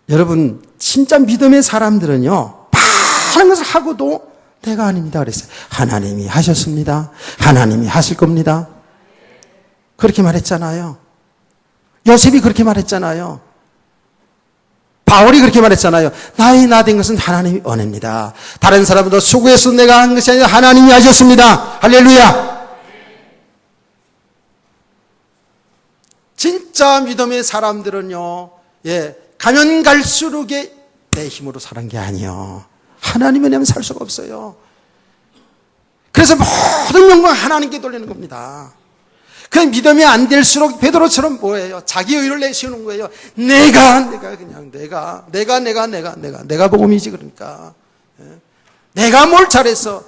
Speaker 1: 여러분, 진짜 믿음의 사람들은요, 많은 것을 하고도 내가 아닙니다 그랬어요. 하나님이 하셨습니다. 하나님이 하실 겁니다. 그렇게 말했잖아요. 요셉이 그렇게 말했잖아요. 바울이 그렇게 말했잖아요. 나의 나 된 것은 하나님이 은혜입니다. 다른 사람도 수고해서 내가 한 것이 아니라 하나님이 하셨습니다. 할렐루야. 진짜 믿음의 사람들은요, 예, 가면 갈수록 내 힘으로 사는 게 아니에요. 하나님의 은혜면 살 수가 없어요. 그래서 모든 영광 하나님께 돌리는 겁니다. 그 믿음이 안 될수록 베드로처럼 뭐예요? 자기 의를 내세우는 거예요. 내가 복음이지 그러니까. 내가 뭘 잘했어?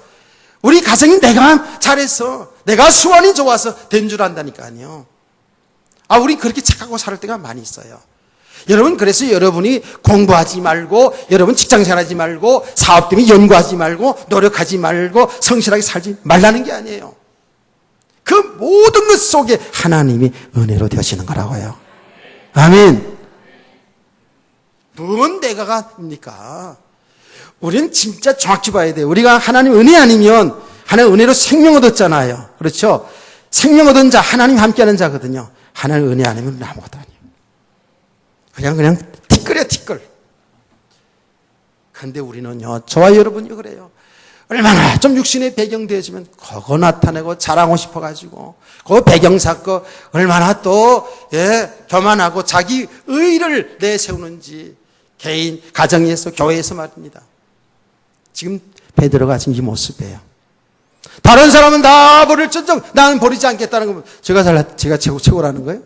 Speaker 1: 우리 가정이 내가 잘했어. 내가 수완이 좋아서 된 줄 안다니까요. 우리 그렇게 착하고 살 때가 많이 있어요. 여러분, 그래서 여러분이 공부하지 말고, 여러분 직장생활하지 말고, 사업 때문에 연구하지 말고, 노력하지 말고, 성실하게 살지 말라는 게 아니에요. 그 모든 것 속에 하나님이 은혜로 되시는 거라고요. 아멘. 뭔 내가가 입니까? 우리는 진짜 정확히 봐야 돼요. 우리가 하나님 은혜 아니면 하나님 은혜로 생명 얻었잖아요. 그렇죠? 생명 얻은 자, 하나님 함께하는 자거든요. 하나님 은혜 아니면 아무것도 아니에요. 그냥 티끌이야 티끌. 그런데 우리는요, 저와 여러분이 그래요. 얼마나 좀 육신의 배경 되어지면 그거 나타내고 자랑하고 싶어가지고 그 배경 쌓고 얼마나 또 교만하고 자기 의의를 내세우는지 개인, 가정에서, 교회에서 말입니다. 지금 베드로가 지금 이 모습이에요. 다른 사람은 다 버릴지언정 나는 버리지 않겠다는 거 제가 최고라는 거예요?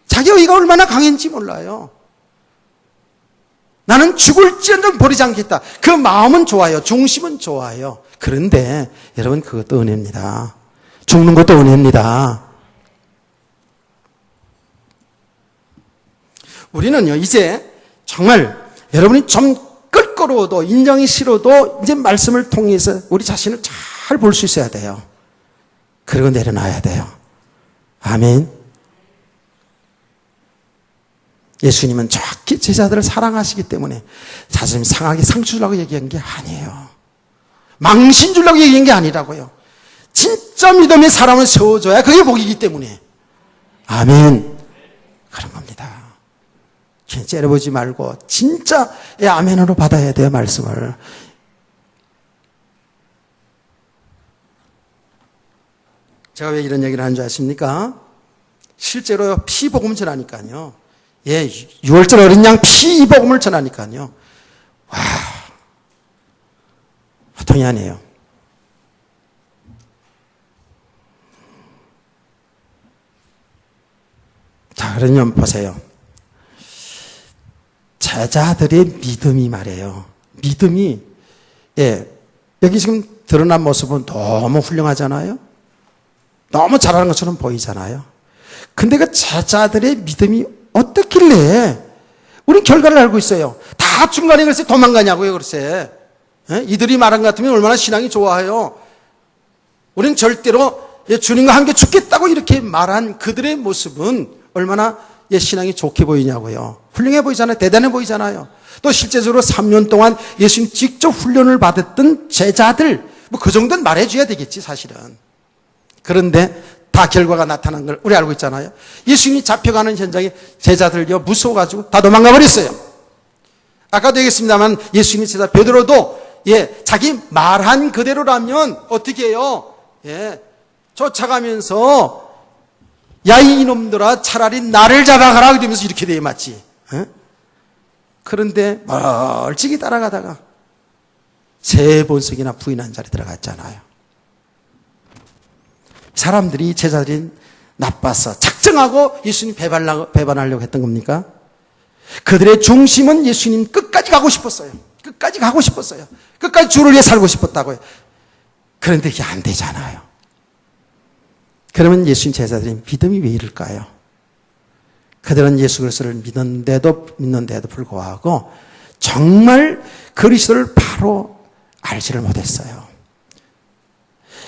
Speaker 1: 자기 의의가 얼마나 강했는지 몰라요. 나는 죽을지언정 버리지 않겠다. 그 마음은 좋아요. 중심은 좋아요. 그런데 여러분, 그것도 은혜입니다. 죽는 것도 은혜입니다. 우리는요, 이제 정말 여러분이 좀 껄끄러워도 인정이 싫어도 이제 말씀을 통해서 우리 자신을 잘 볼 수 있어야 돼요. 그리고 내려놔야 돼요. 아멘. 예수님은 정확히 제자들을 사랑하시기 때문에 자신이 상하게 상처 주려고 얘기한 게 아니에요. 망신 주려고 얘기한 게 아니라고요. 진짜 믿음의 사람을 세워줘야 그게 복이기 때문에. 아멘. 그런 겁니다. 째려보지 말고 진짜 아멘으로 받아야 돼요, 말씀을. 제가 왜 이런 얘기를 하는 줄 아십니까? 실제로 피복음 전하니까요. 6월절 어린 양 피복음을 전하니까요. 와, 보통이 아니에요. 자, 그러면 보세요. 제자들의 믿음이 말이에요. 믿음이, 여기 지금 드러난 모습은 너무 훌륭하잖아요. 너무 잘하는 것처럼 보이잖아요. 근데 그 제자들의 믿음이 어떻길래 우리 결과를 알고 있어요. 다 중간에 글쎄 도망가냐고요, 글쎄. 이들이 말한 것 같으면 얼마나 신앙이 좋아요. 우리는 절대로 주님과 함께 죽겠다고 이렇게 말한 그들의 모습은 얼마나 신앙이 좋게 보이냐고요. 훌륭해 보이잖아요. 대단해 보이잖아요. 또 실제적으로 3년 동안 예수님 직접 훈련을 받았던 제자들, 뭐 그 정도는 말해줘야 되겠지 사실은. 그런데 다 결과가 나타난 걸 우리 알고 있잖아요. 예수님이 잡혀가는 현장에 제자들요 무서워가지고 다 도망가 버렸어요. 아까도 얘기했습니다만 예수님의 제자 베드로도 자기 말한 그대로라면 어떻게 해요? 쫓아가면서 야 이놈들아 차라리 나를 잡아가라 그러면서 이렇게 돼 맞지. 그런데 멀찍이 따라가다가 3번씩이나 부인한 자리에 들어갔잖아요. 사람들이 제자들이 나빠서 작정하고 예수님 배반하려고 했던 겁니까? 그들의 중심은 예수님 끝까지 가고 싶었어요. 끝까지 가고 싶었어요. 끝까지 주를 위해 살고 싶었다고요. 그런데 그게 안 되잖아요. 그러면 예수님 제자들이 믿음이 왜 이럴까요? 그들은 예수 그리스도를 믿는데도 불구하고 정말 그리스도를 바로 알지를 못했어요.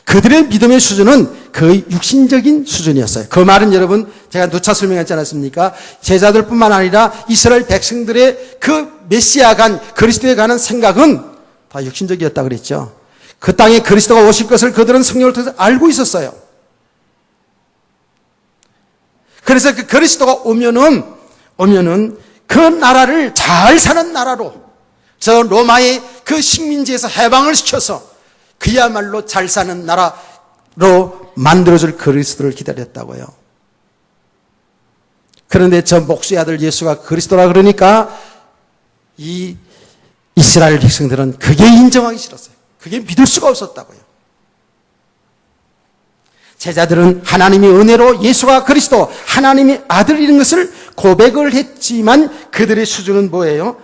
Speaker 1: 그들의 믿음의 수준은 거의 육신적인 수준이었어요. 그 말은 여러분 제가 누차 설명했지 않았습니까? 제자들뿐만 아니라 이스라엘 백성들의 그 메시아간 그리스도에 관한 생각은 다 육신적이었다고 그랬죠. 그 땅에 그리스도가 오실 것을 그들은 성령을 통해서 알고 있었어요. 그래서 그 그리스도가 오면은 그 나라를 잘 사는 나라로 저 로마의 그 식민지에서 해방을 시켜서 그야말로 잘 사는 나라로 만들어줄 그리스도를 기다렸다고요. 그런데 저 목수의 아들 예수가 그리스도라 그러니까 이 이스라엘 백성들은 그게 인정하기 싫었어요. 그게 믿을 수가 없었다고요. 제자들은 하나님의 은혜로 예수가 그리스도 하나님의 아들이라는 것을 고백을 했지만 그들의 수준은 뭐예요?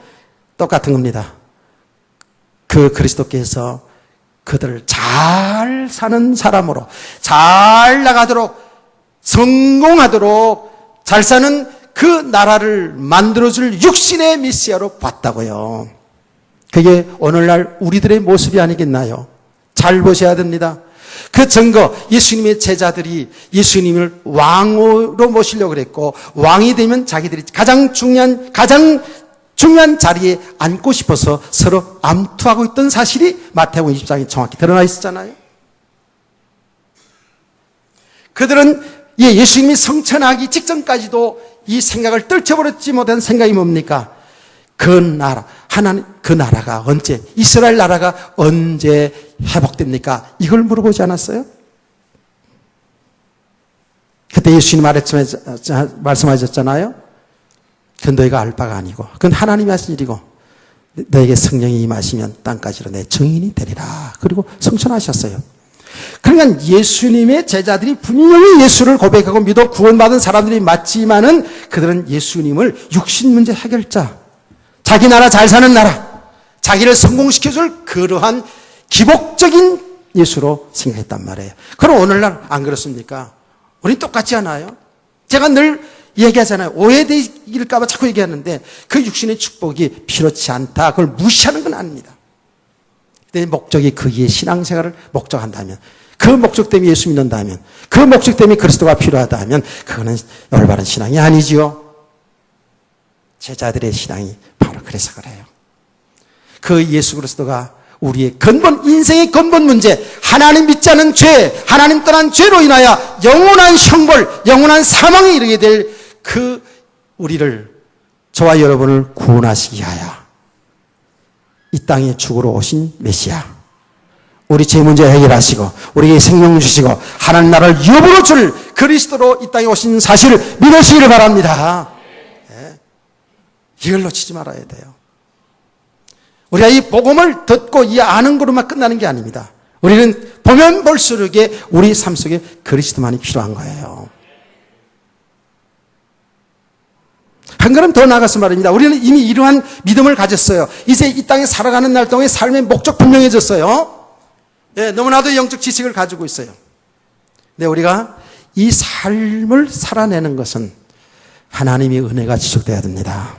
Speaker 1: 똑같은 겁니다. 그 그리스도께서 그들을 잘 사는 사람으로 잘 나가도록 성공하도록 잘 사는 그 나라를 만들어줄 육신의 메시아로 봤다고요. 그게 오늘날 우리들의 모습이 아니겠나요? 잘 보셔야 됩니다. 그 증거, 예수님의 제자들이 예수님을 왕으로 모시려고 그랬고 왕이 되면 자기들이 가장 중요한 자리에 앉고 싶어서 서로 암투하고 있던 사실이 마태복음 24장에 정확히 드러나 있었잖아요. 그들은 예수님이 성천하기 직전까지도 이 생각을 떨쳐버렸지 못한 생각이 뭡니까? 그 나라가 언제, 이스라엘 나라가 언제 회복됩니까? 이걸 물어보지 않았어요? 그때 예수님 말씀하셨잖아요. 그건 너희가 알 바가 아니고 그건 하나님이 하신 일이고 너에게 성령이 임하시면 땅까지로 내 증인이 되리라. 그리고 성천하셨어요. 그러니까 예수님의 제자들이 분명히 예수를 고백하고 믿어 구원받은 사람들이 맞지만은 그들은 예수님을 육신 문제 해결자, 자기 나라 잘 사는 나라, 자기를 성공시켜줄 그러한 기복적인 예수로 생각했단 말이에요. 그럼 오늘날 안 그렇습니까? 우린 똑같지 않아요? 제가 늘 얘기하잖아요. 오해될까봐 자꾸 얘기하는데 그 육신의 축복이 필요치 않다. 그걸 무시하는 건 아닙니다. 내 목적이 거기에 신앙생활을 목적한다면, 그 목적 때문에 예수 믿는다면, 그 목적 때문에 그리스도가 필요하다면 그거는 올바른 신앙이 아니지요. 제자들의 신앙이 바로 그래서 그래요. 그 예수 그리스도가 우리의 인생의 근본 문제, 하나님 믿지 않은 죄, 하나님 떠난 죄로 인하여 영원한 형벌, 영원한 사망에 이르게 될 우리를, 저와 여러분을 구원하시기 위하여 이 땅에 죽으러 오신 메시아, 우리 죄 문제 해결하시고 우리에게 생명 주시고 하나님 나라를 유업으로 줄 그리스도로 이 땅에 오신 사실을 믿으시기를 바랍니다. 이걸 놓치지 말아야 돼요. 우리가 이 복음을 듣고 이 아는 것으로만 끝나는 게 아닙니다. 우리는 보면 볼수록 우리 삶 속에 그리스도만이 필요한 거예요. 한 걸음 더 나아가서 말입니다. 우리는 이미 이러한 믿음을 가졌어요. 이제 이 땅에 살아가는 날 동안에 삶의 목적 분명해졌어요. 너무나도 영적 지식을 가지고 있어요. 근데 우리가 이 삶을 살아내는 것은 하나님의 은혜가 지속돼야 됩니다.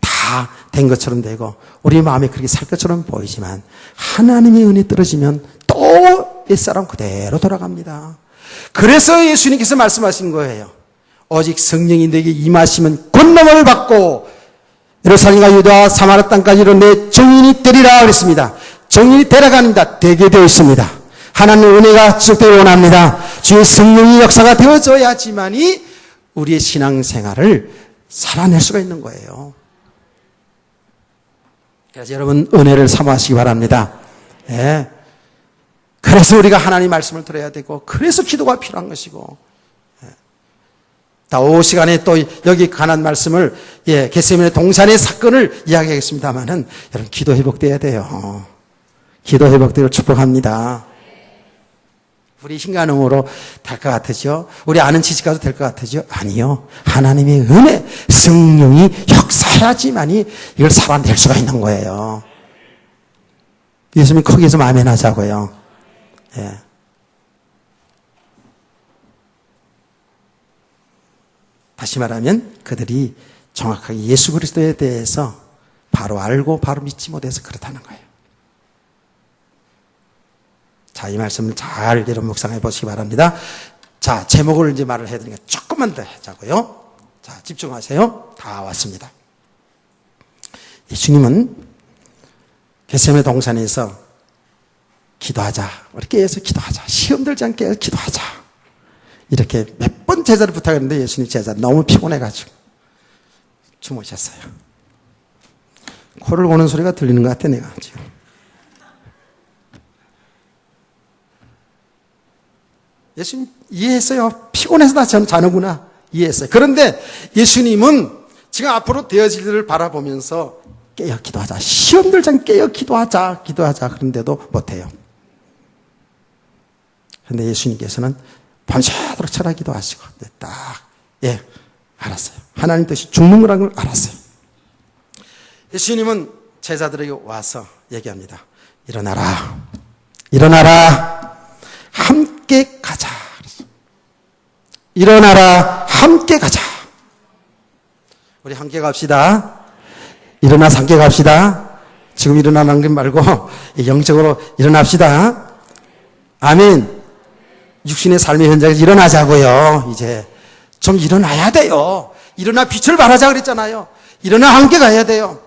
Speaker 1: 다 된 것처럼 되고 우리 마음이 그렇게 살 것처럼 보이지만 하나님의 은혜 떨어지면 또 옛사람 그대로 돌아갑니다. 그래서 예수님께서 말씀하신 거예요. 오직 성령이 내게 임하시면 권능을 받고 예루살렘과 유다와 사마리아 땅까지 내 증인이 되리라 그랬습니다. 증인이 되라갑니다. 되게 되어 있습니다. 하나님의 은혜가 지속되길 원합니다. 주의 성령의 역사가 되어져야지만이 우리의 신앙생활을 살아낼 수가 있는 거예요. 그래서 여러분 은혜를 사모하시기 바랍니다. 예. 그래서 우리가 하나님 말씀을 들어야 되고 그래서 기도가 필요한 것이고 다 오후 시간에 또 여기 관한 말씀을 겟세마네 동산의 사건을 이야기하겠습니다만은 여러분 기도 회복돼야 돼요. 기도 회복되기를 축복합니다. 우리 힘가능으로 될 것 같으죠? 우리 아는 지식가도 될 것 같으죠? 아니요. 하나님의 은혜, 성령이 역사해야지만이 이걸 살아낼 수가 있는 거예요. 예수님 거기에서 아멘하자고요. 예. 다시 말하면 그들이 정확하게 예수 그리스도에 대해서 바로 알고 바로 믿지 못해서 그렇다는 거예요. 자, 이 말씀을 잘 여러분 묵상해 보시기 바랍니다. 자, 제목을 이제 말을 해야 되니까 조금만 더 하자고요. 자, 집중하세요. 다 왔습니다. 예수님은 겟세마네 동산에서 기도하자. 우리 깨어서 기도하자. 시험 들지 않게 기도하자. 이렇게 몇 번 제자를 부탁했는데 예수님 제자 너무 피곤해가지고 주무셨어요. 코를 고는 소리가 들리는 것 같아 내가 지금. 예수님 이해했어요. 피곤해서 나 자는구나. 이해했어요. 그런데 예수님은 지금 앞으로 되어질 일을 바라보면서 깨어 기도하자. 시험 들지 않게 깨어 기도하자. 그런데도 못해요. 그런데 예수님께서는 밤새도록 철학기도 하시고 알았어요. 하나님 뜻이 죽는 거라는 걸 알았어요. 예수님은 제자들에게 와서 얘기합니다. 일어나라. 함께 가자. 일어나라. 함께 가자. 우리 함께 갑시다. 일어나서 함께 갑시다. 지금 일어나는 게 말고 영적으로 일어납시다. 아멘. 육신의 삶의 현장에서 일어나자고요. 이제 좀 일어나야 돼요. 일어나 빛을 발하자 그랬잖아요. 일어나 함께 가야 돼요.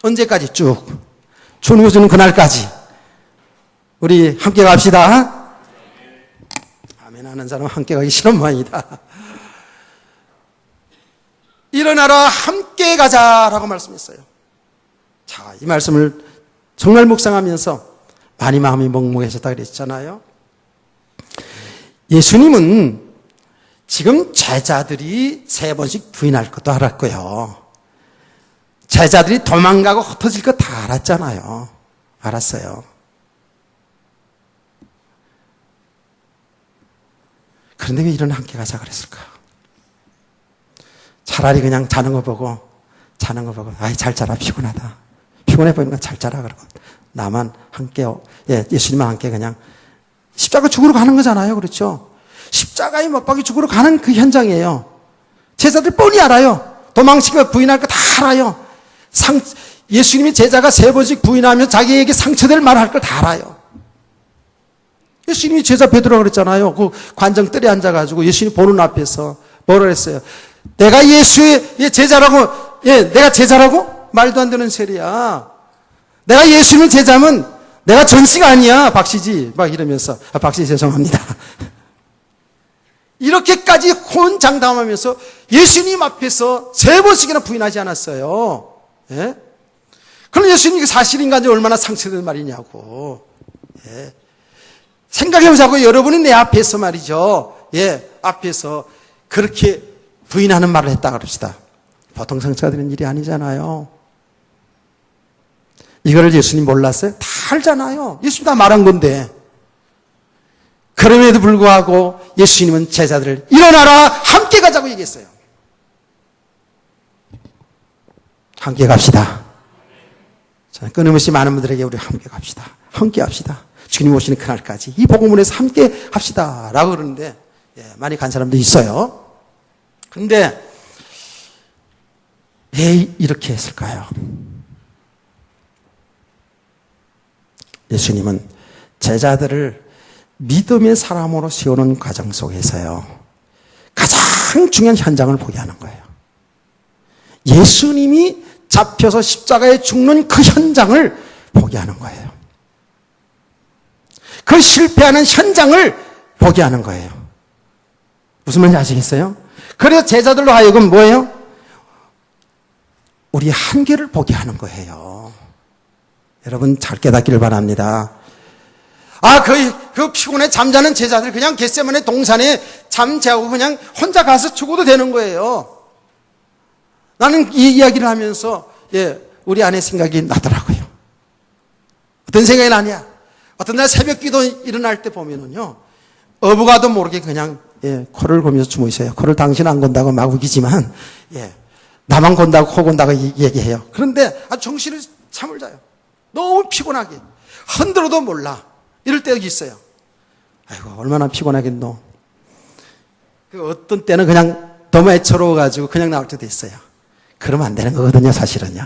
Speaker 1: 언제까지 쭉 주님 오시는 그날까지 우리 함께 갑시다. 아멘 하는 사람 함께 가기 싫은 모양이다. 일어나라 함께 가자라고 말씀했어요. 자, 이 말씀을 정말 묵상하면서 많이 마음이 먹먹해졌다 그랬잖아요. 예수님은 지금 제자들이 3번씩 부인할 것도 알았고요. 제자들이 도망가고 흩어질 거 다 알았잖아요. 알았어요. 그런데 왜 일어나 함께 가자 그랬을까? 차라리 그냥 자는 거 보고 아이 잘 자라 피곤하다. 피곤해 보이는 건 잘 자라 그러고 나만 함께 예수님만 함께 그냥 십자가 죽으러 가는 거잖아요. 그렇죠? 십자가에 못 박혀 죽으러 가는 그 현장이에요. 제자들 뻔히 알아요. 도망치고 부인할 거 다 알아요. 예수님이 제자가 3번씩 부인하면 자기에게 상처될 말을 할 걸 다 알아요. 예수님이 제자 베드로가 그랬잖아요. 그 관정뜰에 앉아가지고 예수님 보는 앞에서 뭐라 그랬어요? 내가 예수의 제자라고, 내가 제자라고? 말도 안 되는 소리야. 내가 예수님의 제자면 내가 전씨가 아니야, 박씨지. 막 이러면서, 박씨 죄송합니다. 이렇게까지 혼장담하면서 예수님 앞에서 3번씩이나 부인하지 않았어요. 예? 그럼 예수님이 사실인가 얼마나 상처된 말이냐고. 예. 생각해보자고. 여러분이 내 앞에서 말이죠. 앞에서 그렇게 부인하는 말을 했다 그럽시다. 보통 상처가 되는 일이 아니잖아요. 이거를 예수님 몰랐어요? 다 알잖아요. 예수님 다 말한 건데. 그럼에도 불구하고 예수님은 제자들을 일어나라 함께 가자고 얘기했어요. 함께 갑시다. 자, 끊임없이 많은 분들에게 우리 함께 갑시다. 함께 합시다. 주님 오시는 그날까지 이 복음문에서 함께 합시다 라고 그러는데 많이 간 사람도 있어요. 근데 왜 이렇게 했을까요? 예수님은 제자들을 믿음의 사람으로 세우는 과정 속에서요, 가장 중요한 현장을 보게 하는 거예요. 예수님이 잡혀서 십자가에 죽는 그 현장을 보게 하는 거예요. 그 실패하는 현장을 보게 하는 거예요. 무슨 말인지 아시겠어요? 그래서 제자들로 하여금 뭐예요? 우리의 한계를 보게 하는 거예요. 여러분 잘 깨닫기를 바랍니다. 그 피곤해 잠자는 제자들 그냥 겟세마네 동산에 잠자고 그냥 혼자 가서 죽어도 되는 거예요. 나는 이 이야기를 하면서 우리 아내 생각이 나더라고요. 어떤 생각이 나냐? 어떤 날 새벽 기도 일어날 때 보면은요, 어부가도 모르게 그냥 코를 골면서 주무 있어요. 코를 당신 안 건다고 막 우기지만 나만 건다고 코 건다고 얘기해요. 그런데 정신을 잠을 자요. 너무 피곤하게 흔들어도 몰라. 이럴 때가 있어요. 아이고 얼마나 피곤하겠노. 어떤 때는 그냥 너무 애처로워가지고 그냥 나올 때도 있어요. 그러면 안 되는 거거든요, 사실은요.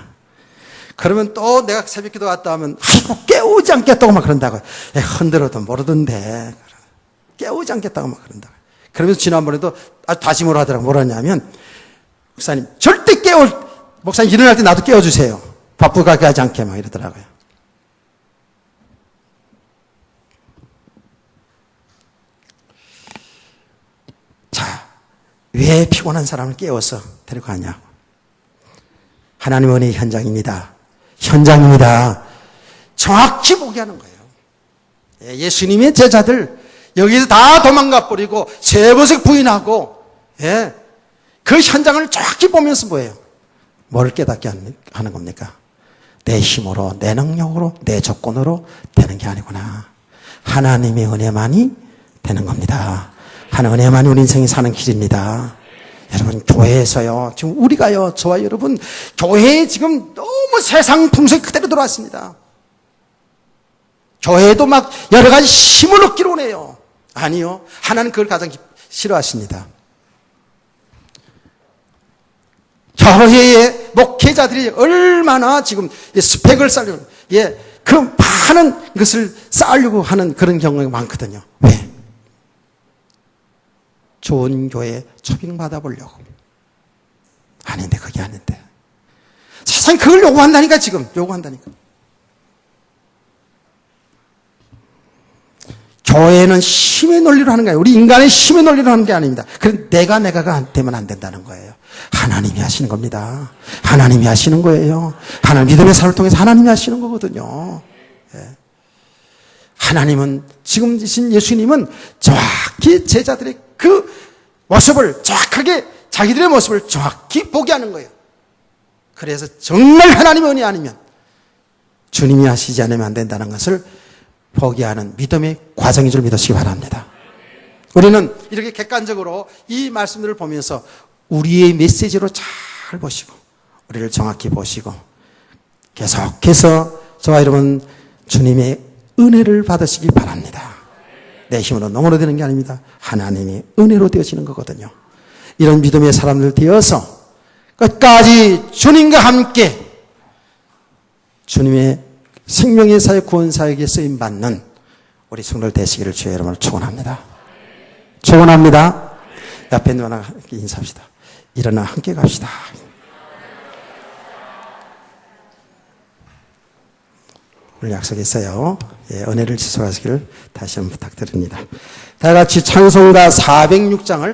Speaker 1: 그러면 또 내가 새벽 기도 갔다 하면 아이고 깨우지 않겠다고 막 그런다고. 흔들어도 모르던데 깨우지 않겠다고 막 그런다고. 그러면서 지난번에도 아주 다짐으로 하더라고. 뭐라냐면 목사님 절대 목사님 일어날 때 나도 깨워주세요. 바쁘게 하지 않게 막 이러더라고요. 자, 왜 피곤한 사람을 깨워서 데리고 가냐? 하나님의 은혜의 현장입니다. 현장입니다. 정확히 보게 하는 거예요. 예수님의 제자들 여기서 다 도망가 버리고 세 번씩 부인하고 그 현장을 정확히 보면서 뭐예요? 뭘 깨닫게 하는 겁니까? 내 힘으로, 내 능력으로, 내 조건으로 되는 게 아니구나. 하나님의 은혜만이 되는 겁니다. 하나님의 은혜만이 우리 인생이 사는 길입니다. 여러분 교회에서요, 지금 우리가요, 저와 여러분 교회에 지금 너무 세상 풍속이 그대로 들어왔습니다. 교회도 막 여러 가지 힘을 얻기로 오네요. 아니요, 하나님 그걸 가장 싫어하십니다. 교회의 목회자들이 얼마나 지금 스펙을 쌓으려고, 그 많은 것을 쌓으려고 하는 그런 경우가 많거든요. 왜? 좋은 교회에 초빙받아 보려고. 아닌데, 그게 아닌데. 세상이 그걸 요구한다니까, 지금. 요구한다니까. 교회는 힘의 논리로 하는 거예요. 우리 인간의 힘의 논리로 하는 게 아닙니다. 그럼 내가 되면 안 된다는 거예요. 하나님이 하시는 겁니다. 하나님이 하시는 거예요. 하나님 믿음의 삶을 통해서 하나님이 하시는 거거든요. 하나님은, 지금 계신 예수님은 정확히 제자들의 그 모습을 정확하게, 자기들의 모습을 정확히 보게 하는 거예요. 그래서 정말 하나님의 은혜 아니면 주님이 하시지 않으면 안 된다는 것을 보게 하는 믿음의 과정인 줄 믿으시기 바랍니다. 우리는 이렇게 객관적으로 이 말씀들을 보면서 우리의 메시지로 잘 보시고, 우리를 정확히 보시고, 계속해서 저와 여러분 주님의 은혜를 받으시기 바랍니다. 내 힘으로 넘어로 되는 게 아닙니다. 하나님이 은혜로 되어지는 거거든요. 이런 믿음의 사람들 되어서 끝까지 주님과 함께 주님의 생명의 사역, 구원사역에 쓰임받는 우리 성도들 되시기를 주의 이름으로 축원합니다. 축원합니다. 옆에 있는 분과 인사합시다. 일어나 함께 갑시다. 오늘 약속했어요. 은혜를 지속하시기를 다시 한번 부탁드립니다. 다 같이 찬송가 406장을